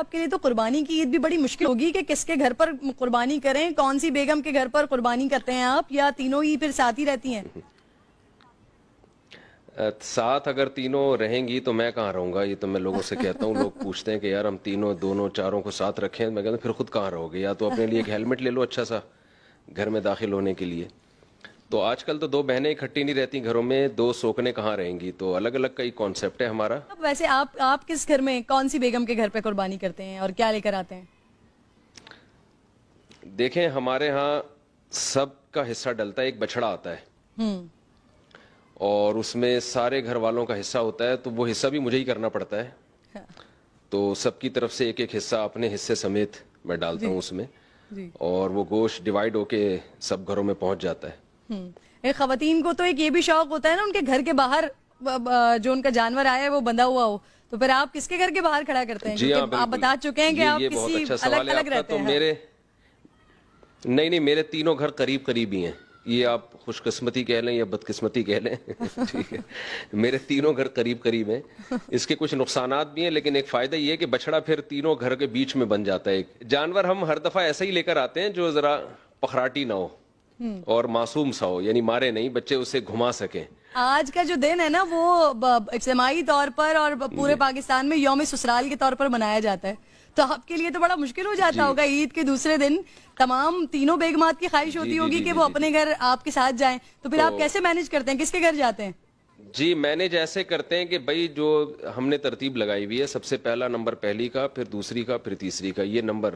آپ کے لیے تو قربانی کی عید بھی بڑی مشکل ہوگی کہ کس کے گھر پر قربانی کریں, کون سی بیگم کے گھر پر قربانی کرتے ہیں آپ, یا تینوں ہی پھر ساتھ ہی رہتی ہیں؟ ساتھ اگر تینوں رہیں گی تو میں کہاں رہوں گا, یہ تو میں لوگوں سے کہتا ہوں. لوگ پوچھتے ہیں کہ یار ہم تینوں دونوں چاروں کو ساتھ رکھیں, میں کہتا ہوں پھر خود کہاں رہو گے, یا تو اپنے لیے ایک ہیلمٹ لے لو اچھا سا گھر میں داخل ہونے کے لیے. تو آج کل تو دو بہنیں اکٹھی نہیں رہتی گھروں میں, دو سوکنے کہاں رہیں گی, تو الگ الگ کا ہی کانسیپٹ ہے ہمارا. ویسے آپ کس گھر میں کون سی بیگم کے گھر پہ قربانی کرتے ہیں اور کیا لے کر آتے ہیں؟ دیکھیں ہمارے ہاں سب کا حصہ ڈلتا ہے, ایک بچڑا آتا ہے اور اس میں سارے گھر والوں کا حصہ ہوتا ہے, تو وہ حصہ بھی مجھے ہی کرنا پڑتا ہے. تو سب کی طرف سے ایک ایک حصہ اپنے حصے سمیت میں ڈالتا ہوں اس میں, اور وہ گوشت ڈیوائیڈ ہو کے سب گھروں میں پہنچ جاتا ہے. ایک خواتین کو تو ایک یہ بھی شوق ہوتا ہے نا ان کے گھر کے باہر جو ان کا جانور آیا ہے وہ بندھا ہوا ہو, تو پھر آپ کس کے گھر کے باہر کھڑا کرتے ہیں؟ جی ہاں, آپ بتا چکے ہیں کہ آپ کسی الگ الگ رہتے ہیں. میرے نہیں میرے تینوں گھر قریب قریب ہی ہیں, یہ آپ خوش قسمتی کہہ لیں یا بدقسمتی کہہ لیں, ٹھیک ہے, میرے تینوں گھر قریب قریب ہیں. اس کے کچھ نقصانات بھی ہیں, لیکن ایک فائدہ یہ ہے کہ بچڑا پھر تینوں گھر کے بیچ میں بن جاتا ہے. ایک جانور ہم ہر دفعہ ایسا ہی لے کر آتے ہیں جو ذرا پخراٹی نہ ہو اور معصوم سا ہو, یعنی مارے نہیں, بچے اسے گھما سکیں. آج کا جو دن ہے نا وہ اجتماعی طور پر اور پورے پاکستان میں یوم سسرال کے طور پر منایا جاتا ہے, تو آپ کے لیے تو بڑا مشکل ہو جاتا ہوگا. عید کے دوسرے دن تمام تینوں بیگمات کی خواہش ہوتی ہوگی کہ وہ اپنے گھر آپ کے ساتھ جائیں, تو پھر آپ کیسے مینج کرتے ہیں, کس کے گھر جاتے ہیں؟ جی مینج ایسے کرتے ہیں کہ بھائی جو ہم نے ترتیب لگائی ہوئی ہے, سب سے پہلا نمبر پہلی کا, پھر دوسری کا, پھر تیسری کا, یہ نمبر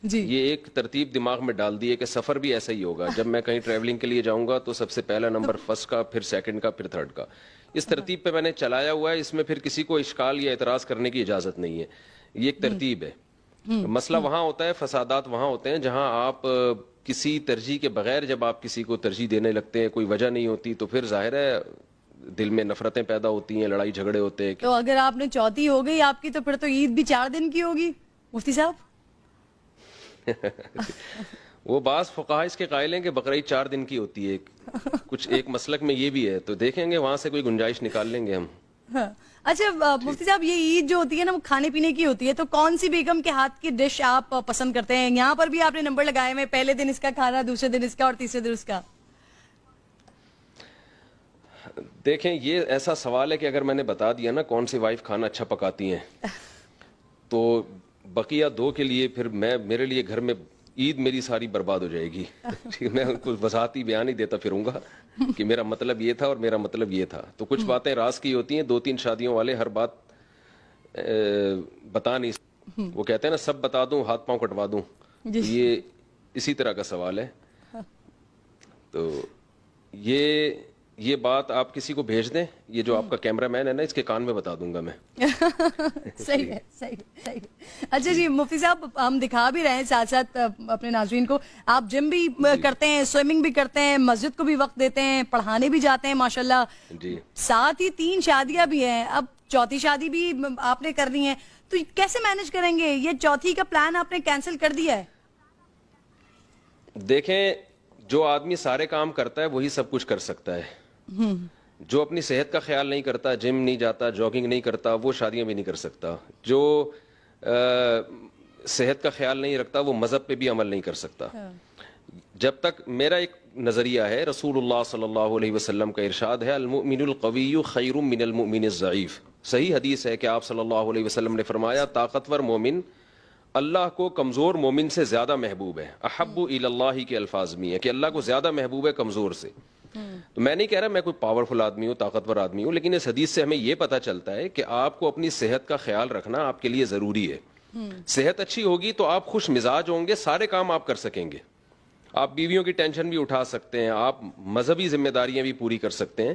یہ ایک ترتیب دماغ میں ڈال دی ہے کہ سفر بھی ایسا ہی ہوگا. جب میں کہیں ٹریولنگ کے لیے جاؤں گا تو سب سے پہلا نمبر فرسٹ کا, پھر سیکنڈ کا, پھر تھرڈ کا. اس ترتیب پہ میں نے چلایا ہوا ہے, اس میں پھر کسی کو اشکال یا اعتراض کرنے کی اجازت نہیں ہے. یہ ایک ترتیب ہے. مسئلہ وہاں ہوتا ہے, فسادات وہاں ہوتے ہیں جہاں آپ کسی ترجیح کے بغیر جب آپ کسی کو ترجیح دینے لگتے ہیں, کوئی وجہ نہیں ہوتی, تو پھر ظاہر ہے دل میں نفرتیں پیدا ہوتی ہیں, لڑائی جھگڑے ہوتے ہیں. تو اگر آپ نے چوتھی ہو گئی آپ کی, تو پھر تو عید بھی 4 دن کی ہوگی مفتی صاحب. وہ بعض فقہا اس کے قائل ہیں کہ بقرعید 4 دن کی ہوتی ہے, کچھ ایک مسلک میں یہ بھی ہے, تو دیکھیں گے وہاں سے کوئی گنجائش نکال لیں گے ہم. اچھا مفتی صاحب, یہ عید جو ہوتی ہے نا وہ کھانے پینے کی ہوتی ہے, تو کون سی بیگم کے ہاتھ کی ڈش آپ پسند کرتے ہیں؟ یہاں پر بھی آپ نے نمبر لگائے ہوئے, پہلے دن اس کا کھانا, دوسرے دن اس کا, اور تیسرے دن اس کا. دیکھیں یہ ایسا سوال ہے کہ اگر میں نے بتا دیا نا کون سی وائف کھانا اچھا پکاتی ہیں, تو بقیہ 2 کے لیے پھر میرے لیے گھر میں عید میری ساری برباد ہو جائے گی. میں کچھ وضاحتی بیان ہی دیتا پھروں گا کہ میرا مطلب یہ تھا اور میرا مطلب یہ تھا. تو کچھ باتیں راز کی ہوتی ہیں, 2-3 شادیوں والے ہر بات بتا نہیں, وہ کہتے ہیں نا سب بتا دوں ہاتھ پاؤں کٹوا دوں, یہ اسی طرح کا سوال ہے. تو یہ بات آپ کسی کو بھیج دیں, یہ جو آپ کا کیمرہ مین ہے نا, اس کے کان میں بتا دوں گا میں. صحیح ہے, صحیح ہے. اچھا جی مفتی صاحب, ہم دکھا بھی رہے ہیں ساتھ ساتھ اپنے ناظرین کو, آپ جم بھی کرتے ہیں, سوئمنگ بھی کرتے ہیں, مسجد کو بھی وقت دیتے ہیں, پڑھانے بھی جاتے ہیں ماشاءاللہ, ساتھ ہی 3 شادیاں بھی ہیں, اب چوتھی شادی بھی آپ نے کرنی ہے, تو کیسے مینج کریں گے؟ یہ چوتھی کا پلان آپ نے کینسل کر دیا ہے؟ دیکھیں جو آدمی سارے کام کرتا ہے وہی سب کچھ کر سکتا ہے. جو اپنی صحت کا خیال نہیں کرتا, جم نہیں جاتا, جاگنگ نہیں کرتا, وہ شادیاں بھی نہیں کر سکتا. جو صحت کا خیال نہیں رکھتا وہ مذہب پہ بھی عمل نہیں کر سکتا. جب تک میرا ایک نظریہ ہے, رسول اللہ صلی اللہ علیہ وسلم کا ارشاد ہے, المؤمن القوی خیر من المؤمن الضعیف. صحیح حدیث ہے کہ آپ صلی اللہ علیہ وسلم نے فرمایا, طاقتور مومن اللہ کو کمزور مومن سے زیادہ محبوب ہے. احب الی اللہ کے الفاظ میں ہے کہ اللہ کو زیادہ محبوب ہے کمزور سے. تو میں نہیں کہہ رہا میں کوئی پاورفل آدمی ہوں, طاقتور آدمی ہوں, لیکن اس حدیث سے ہمیں یہ پتہ چلتا ہے کہ آپ کو اپنی صحت کا خیال رکھنا آپ کے لیے ضروری ہے. صحت اچھی ہوگی تو آپ خوش مزاج ہوں گے, سارے کام آپ کر سکیں گے, آپ بیویوں کی ٹینشن بھی اٹھا سکتے ہیں, آپ مذہبی ذمہ داریاں بھی پوری کر سکتے ہیں.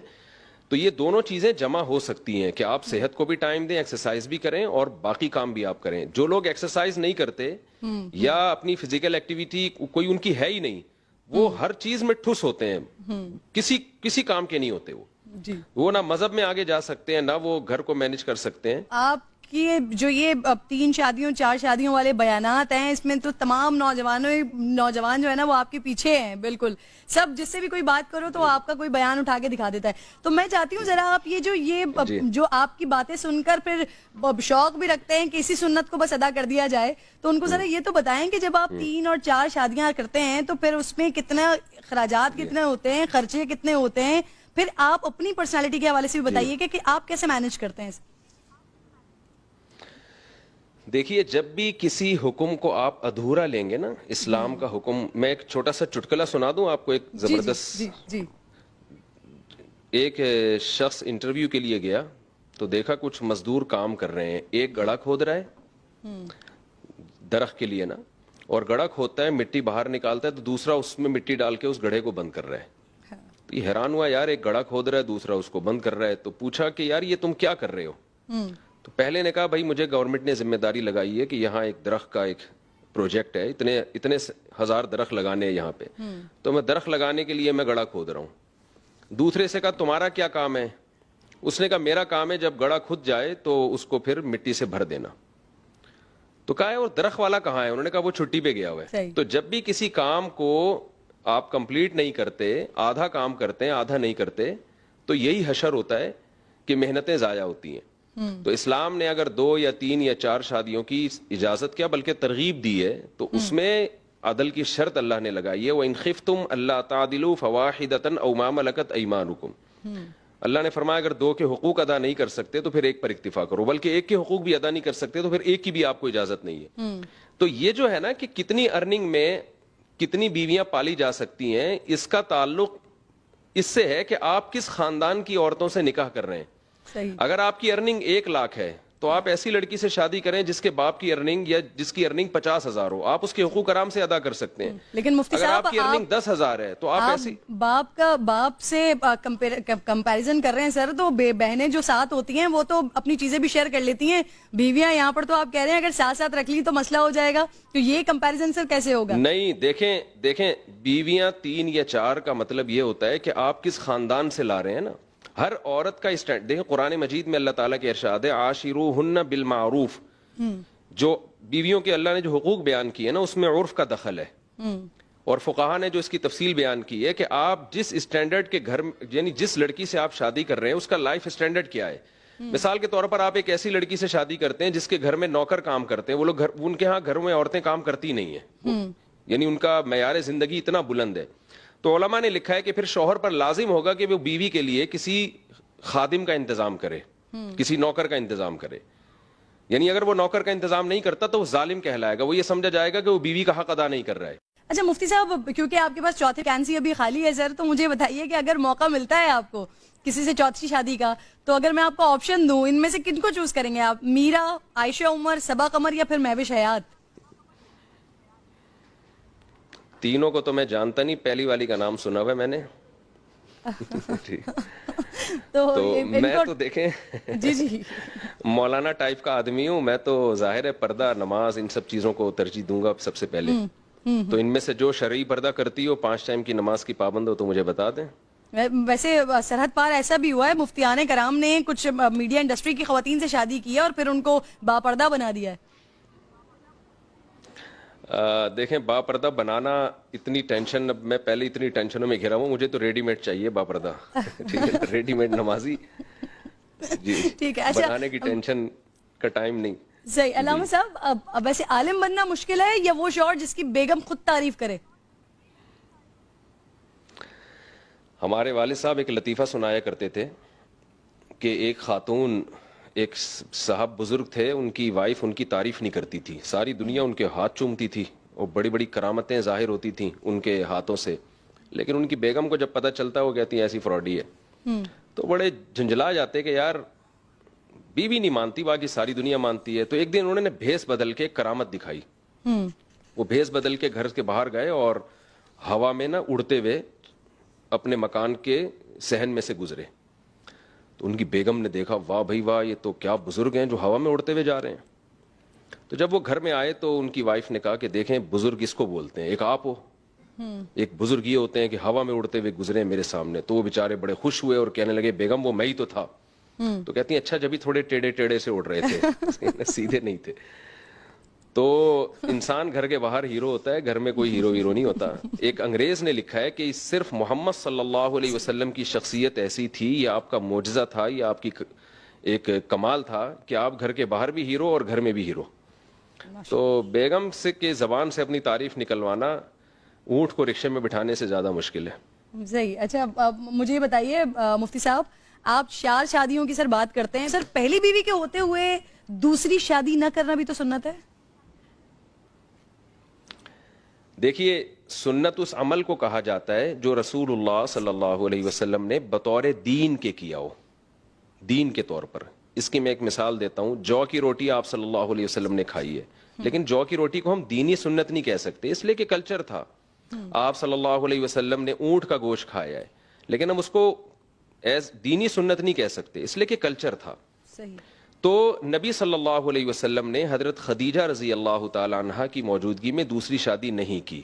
تو یہ دونوں چیزیں جمع ہو سکتی ہیں کہ آپ صحت کو بھی ٹائم دیں, ایکسرسائز بھی کریں, اور باقی کام بھی آپ کریں. جو لوگ ایکسرسائز نہیں کرتے یا اپنی فزیکل ایکٹیویٹی کوئی ان کی ہے ہی نہیں, وہ ہر چیز میں ٹھس ہوتے ہیں, کسی کام کے نہیں ہوتے. وہ نہ مذہب میں آگے جا سکتے ہیں, نہ وہ گھر کو مینج کر سکتے ہیں. آپ کہ جو یہ 3 شادیوں 4 شادیوں والے بیانات ہیں اس میں تو تمام نوجوان جو ہے نا وہ آپ کے پیچھے ہیں بالکل. سب جس سے بھی کوئی بات کرو تو آپ کا کوئی بیان اٹھا کے دکھا دیتا ہے. تو میں چاہتی ہوں ذرا آپ جو آپ کی باتیں سن کر پھر شوق بھی رکھتے ہیں کہ اسی سنت کو بس ادا کر دیا جائے, تو ان کو ذرا یہ تو بتائیں کہ جب آپ 3 اور 4 شادیاں کرتے ہیں تو پھر اس میں کتنے اخراجات کتنے ہوتے ہیں, خرچے کتنے ہوتے ہیں, پھر آپ اپنی پرسنالٹی کے حوالے سے بھی بتائیے کہ آپ کیسے مینج کرتے ہیں. دیکھیے, جب بھی کسی حکم کو آپ ادھورا لیں گے نا, اسلام کا حکم, میں ایک چھوٹا سا چٹکلا سنا دوں آپ کو, ایک زبردست. ایک شخص انٹرویو کے لیے گیا تو دیکھا کچھ مزدور کام کر رہے ہیں. ایک گڑھا کھود رہا ہے درخت کے لیے نا, اور گڑھا کھودتا ہے, مٹی باہر نکالتا ہے, تو دوسرا اس میں مٹی ڈال کے اس گڑھے کو بند کر رہا ہے. تو یہ حیران ہوا, یار ایک گڑھا کھود رہا ہے دوسرا اس کو بند کر رہا ہے. تو پوچھا کہ یار یہ تم کیا کر رہے ہو؟ تو پہلے نے کہا بھائی مجھے گورنمنٹ نے ذمہ داری لگائی ہے کہ یہاں ایک درخت کا ایک پروجیکٹ ہے, اتنے 1000 درخت لگانے ہیں یہاں پہ, تو میں درخت لگانے کے لیے میں گڑھا کھود رہا ہوں. دوسرے سے کہا تمہارا کیا کام ہے؟ اس نے کہا میرا کام ہے جب گڑھا کھد جائے تو اس کو پھر مٹی سے بھر دینا. تو کہا ہے اور درخت والا کہاں ہے؟ انہوں نے کہا وہ چھٹی پہ گیا ہوا ہے. تو جب بھی کسی کام کو آپ کمپلیٹ نہیں کرتے, آدھا کام کرتے ہیں آدھا نہیں کرتے, تو یہی حشر ہوتا ہے کہ محنتیں ضائع ہوتی ہیں. تو اسلام نے اگر 2 یا 3 یا 4 شادیوں کی اجازت کیا بلکہ ترغیب دی ہے, تو اس میں عدل کی شرط اللہ نے لگائی ہے. وَإِنْ خِفْتُمْ أَلَّا تَعْدِلُوا فَوَاحِدَةً أَوْ مَا مَلَكَتْ أَيْمَانُكُمْ. اللہ نے فرمایا اگر 2 کے حقوق ادا نہیں کر سکتے تو پھر ایک پر اکتفا کرو, بلکہ ایک کے حقوق بھی ادا نہیں کر سکتے تو پھر ایک کی بھی آپ کو اجازت نہیں ہے. تو یہ جو ہے نا کہ کتنی ارننگ میں کتنی بیویاں پالی جا سکتی ہیں, اس کا تعلق اس سے ہے کہ آپ کس خاندان کی عورتوں سے نکاح کر رہے ہیں. اگر آپ کی ارننگ 1 لاکھ ہے تو آپ ایسی لڑکی سے شادی کریں جس کے باپ کی ارننگ یا جس کی ارننگ 50,000 ہو, آپ اس کے حقوق آرام سے ادا کر سکتے ہیں. لیکن مفتی اگر صاحب آپ کی ارننگ 10,000 ہے تو آپ ایسی باپ سے کمپیریزن کر رہے ہیں سر, تو بہنیں جو ساتھ ہوتی ہیں وہ تو اپنی چیزیں بھی شیئر کر لیتی ہیں, بیویاں یہاں پر تو آپ کہہ رہے ہیں اگر ساتھ ساتھ رکھ لی تو مسئلہ ہو جائے گا. تو یہ کمپیریزن سر کیسے ہوگا؟ نہیں, دیکھیں بیویاں 3 یا 4 کا مطلب یہ ہوتا ہے کہ آپ کس خاندان سے لا رہے ہیں نا. ہر عورت کا اسٹینڈ دیکھیں, قرآن مجید میں اللہ تعالیٰ کے ارشاد ہے عاشروہن بالمعروف. جو بیویوں کے اللہ نے جو حقوق بیان کیے نا اس میں عرف کا دخل ہے, اور فقہا نے جو اس کی تفصیل بیان کی ہے کہ آپ جس اسٹینڈرڈ کے گھر یعنی جس لڑکی سے آپ شادی کر رہے ہیں اس کا لائف اسٹینڈرڈ کیا ہے. مثال کے طور پر آپ ایک ایسی لڑکی سے شادی کرتے ہیں جس کے گھر میں نوکر کام کرتے ہیں, وہ لوگ ان کے ہاں گھروں میں عورتیں کام کرتی نہیں ہیں, یعنی ان کا معیار زندگی اتنا بلند ہے. تو علماء نے لکھا ہے کہ پھر شوہر پر لازم ہوگا کہ وہ بیوی کے لیے کسی خادم کا انتظام کرے, کسی نوکر کا انتظام کرے. یعنی اگر وہ نوکر کا انتظام نہیں کرتا تو وہ ظالم کہلائے گا, وہ یہ سمجھا جائے گا کہ وہ بیوی کا حق ادا نہیں کر رہا ہے. اچھا مفتی صاحب, کیونکہ آپ کے پاس چوتھی ویکینسی ابھی خالی ہے سر, تو مجھے بتائیے کہ اگر موقع ملتا ہے آپ کو کسی سے چوتھی شادی کا, تو اگر میں آپ کو آپشن دوں ان میں سے کن کو چوز کریں گے آپ؟ میرا, عائشہ عمر, صبا قمر یا پھر مہوش حیات؟ تینوں کو تو میں جانتا نہیں, پہلی والی کا نام سنا ہوا ہے میں نے. تو میں تو دیکھیں جی مولانا ٹائپ کا آدمی ہوں میں, تو ظاہر ہے پردہ, نماز, ان سب چیزوں کو ترجیح دوں گا سب سے پہلے. تو ان میں سے جو شرعی پردہ کرتی ہو, 5 ٹائم کی نماز کی پابند ہو, تو مجھے بتا دیں. ویسے سرحد پار ایسا بھی ہوا ہے مفتیان کرام نے کچھ میڈیا انڈسٹری کی خواتین سے شادی کی ہے اور پھر ان کو باپردہ بنا دیا ہے. دیکھیں باپردہ بنانا اتنی ٹینشن, اب میں پہلے اتنی ٹینشنوں میں گھرا ہوں, مجھے تو ریڈی میڈ چاہیے باپردہ. ٹھیک ہے, ریڈی میڈ نمازی جی, ٹھیک ہے. اچھا, بنانے کی ٹینشن کا ٹائم نہیں. صحیح. علامہ صاحب, اب ویسے عالم بننا مشکل ہے یا وہ شوہر جس کی بیگم خود تعریف کرے؟ ہمارے والد صاحب ایک لطیفہ سنایا کرتے تھے کہ ایک خاتون, ایک صاحب بزرگ تھے, ان کی وائف ان کی تعریف نہیں کرتی تھی, ساری دنیا ان کے ہاتھ چومتی تھی اور بڑی بڑی کرامتیں ظاہر ہوتی تھیں ان کے ہاتھوں سے, لیکن ان کی بیگم کو جب پتہ چلتا وہ کہتی ہیں ایسی فراڈی ہے. تو بڑے جھنجھلا جاتے کہ یار بیوی نہیں مانتی, باقی ساری دنیا مانتی ہے. تو ایک دن انہوں نے بھیس بدل کے کرامت دکھائی. وہ بھیس بدل کے گھر کے باہر گئے اور ہوا میں نا اڑتے ہوئے اپنے مکان کے صحن میں سے گزرے. تو ان کی بیگم نے دیکھا, واہ بھائی واہ, یہ تو کیا بزرگ ہیں جو ہوا میں اڑتے ہوئے جا رہے ہیں. تو جب وہ گھر میں آئے تو ان کی وائف نے کہا کہ دیکھیں بزرگ اس کو بولتے ہیں, ایک آپ ہو, ایک بزرگ یہ ہوتے ہیں کہ ہوا میں اڑتے ہوئے گزرے میرے سامنے. تو وہ بیچارے بڑے خوش ہوئے اور کہنے لگے بیگم وہ میں ہی تو تھا. تو کہتی ہیں اچھا جبھی تھوڑے ٹیڑے ٹیڑے سے اڑ رہے تھے سیدھے نہیں تھے. تو انسان گھر کے باہر ہیرو ہوتا ہے, گھر میں کوئی ہیرو نہیں ہوتا. ایک انگریز نے لکھا ہے کہ صرف محمد صلی اللہ علیہ وسلم کی شخصیت ایسی تھی, یہ آپ کا معجزہ تھا, یہ آپ کی ایک کمال تھا کہ آپ گھر کے باہر بھی ہیرو اور گھر میں بھی ہیرو. تو بیگم سے کے زبان سے اپنی تعریف نکلوانا اونٹ کو رکشے میں بٹھانے سے زیادہ مشکل ہے. صحیح. اچھا مجھے یہ بتائیے مفتی صاحب, آپ 4 شادیوں کی سر بات کرتے ہیں, سر پہلی بیوی کے ہوتے ہوئے دوسری شادی نہ کرنا بھی تو سنت ہے؟ دیکھیے, سنت اس عمل کو کہا جاتا ہے جو رسول اللہ صلی اللہ علیہ وسلم نے بطور دین کے کیا ہو, دین کے طور پر. اس کی میں ایک مثال دیتا ہوں. جو کی روٹی آپ صلی اللہ علیہ وسلم نے کھائی ہے, لیکن جو کی روٹی کو ہم دینی سنت نہیں کہہ سکتے, اس لیے کہ کلچر تھا. آپ صلی اللہ علیہ وسلم نے اونٹ کا گوشت کھایا ہے, لیکن ہم اس کو ایز دینی سنت نہیں کہہ سکتے, اس لیے کہ کلچر تھا. صحیح. تو نبی صلی اللہ علیہ وسلم نے حضرت خدیجہ رضی اللہ تعالی عنہا کی موجودگی میں دوسری شادی نہیں کی,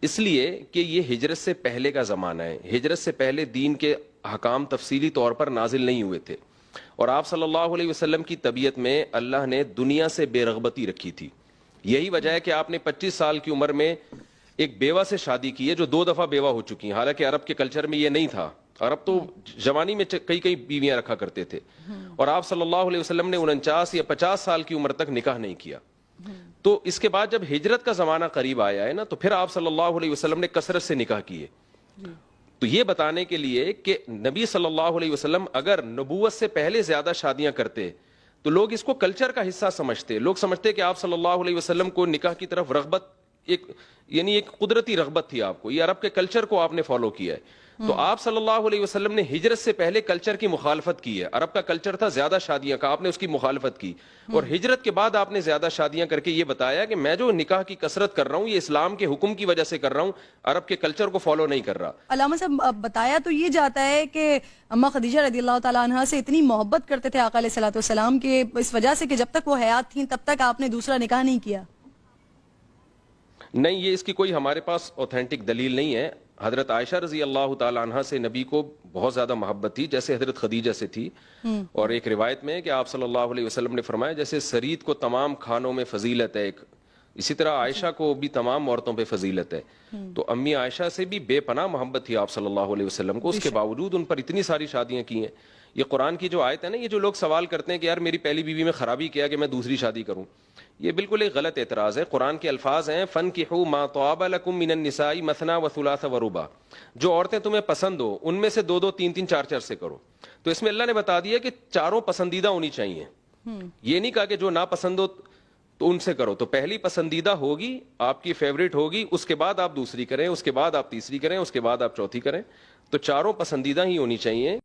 اس لیے کہ یہ ہجرت سے پہلے کا زمانہ ہے. ہجرت سے پہلے دین کے احکام تفصیلی طور پر نازل نہیں ہوئے تھے, اور آپ صلی اللہ علیہ وسلم کی طبیعت میں اللہ نے دنیا سے بے رغبتی رکھی تھی. یہی وجہ ہے کہ آپ نے 25 سال کی عمر میں ایک بیوہ سے شادی کی ہے جو 2 دفعہ بیوہ ہو چکی ہیں. حالانکہ عرب کے کلچر میں یہ نہیں تھا, عرب تو جوانی میں کئی بیویاں رکھا کرتے تھے, اور آپ صلی اللہ علیہ وسلم نے 49 یا 50 سال کی عمر تک نکاح نہیں کیا. تو اس کے بعد جب ہجرت کا زمانہ قریب آیا ہے نا, تو پھر آپ صلی اللہ علیہ وسلم نے کثرت سے نکاح کیے. تو یہ بتانے کے لیے کہ نبی صلی اللہ علیہ وسلم اگر نبوت سے پہلے زیادہ شادیاں کرتے تو لوگ اس کو کلچر کا حصہ سمجھتے. لوگ سمجھتے کہ آپ صلی اللہ علیہ وسلم کو نکاح کی طرف رغبت ایک قدرتی رغبت تھی آپ کو, یہ عرب کے کلچر کو آپ نے فالو کیا ہے. تو آپ صلی اللہ علیہ وسلم نے ہجرت سے پہلے کلچر کی مخالفت کی ہے. عرب کا کلچر تھا زیادہ شادیاں کا, آپ نے اس کی مخالفت کی, اور ہجرت کے بعد آپ نے زیادہ شادیاں کر کے یہ بتایا کہ میں جو نکاح کی کثرت کر رہا ہوں یہ اسلام کے حکم کی وجہ سے کر رہا ہوں, عرب کے کلچر کو فالو نہیں کر رہا. علامہ صاحب بتایا تو یہ جاتا ہے کہ اماں خدیجہ رضی اللہ تعالیٰ عنہا سے اتنی محبت کرتے تھے آقا علیہ الصلوۃ والسلام کے, اس وجہ سے کہ جب تک وہ حیات تھیں تب تک آپ نے دوسرا نکاح نہیں کیا. نہیں, یہ اس کی کوئی ہمارے پاس اوتھینٹک دلیل نہیں ہے. حضرت عائشہ رضی اللہ تعالی عنہا سے نبی کو بہت زیادہ محبت تھی جیسے حضرت خدیجہ سے تھی, اور ایک روایت میں ہے کہ آپ صلی اللہ علیہ وسلم نے فرمایا جیسے سرید کو تمام کھانوں میں فضیلت ہے, اسی طرح عائشہ کو بھی تمام عورتوں پہ فضیلت ہے. تو امی عائشہ سے بھی بے پناہ محبت تھی آپ صلی اللہ علیہ وسلم کو, اس کے باوجود ان پر اتنی ساری شادیاں کی ہیں. یہ قرآن کی جو آیت ہے نا, یہ جو لوگ سوال کرتے ہیں کہ یار میری پہلی بیوی میں خرابی کیا کہ میں دوسری شادی کروں, یہ بالکل ایک غلط اعتراض ہے. قرآن کے الفاظ ہیں فَانْكِحُوا مَا طَابَ لَكُم مِّنَ النِّسَاءِ مَثْنَىٰ وَثُلَاثَ وَرُبَاع, جو عورتیں تمہیں پسند ہو ان میں سے 2-2 3-3 4-4 سے کرو. تو اس میں اللہ نے بتا دیا کہ چاروں پسندیدہ ہونی چاہیے, یہ نہیں کہا کہ جو ناپسند ہو تو ان سے کرو. تو پہلی پسندیدہ ہوگی, آپ کی فیوریٹ ہوگی, اس کے بعد آپ دوسری کریں, اس کے بعد آپ تیسری کریں, اس کے بعد آپ چوتھی کریں. تو چاروں پسندیدہ ہی ہونی چاہیے.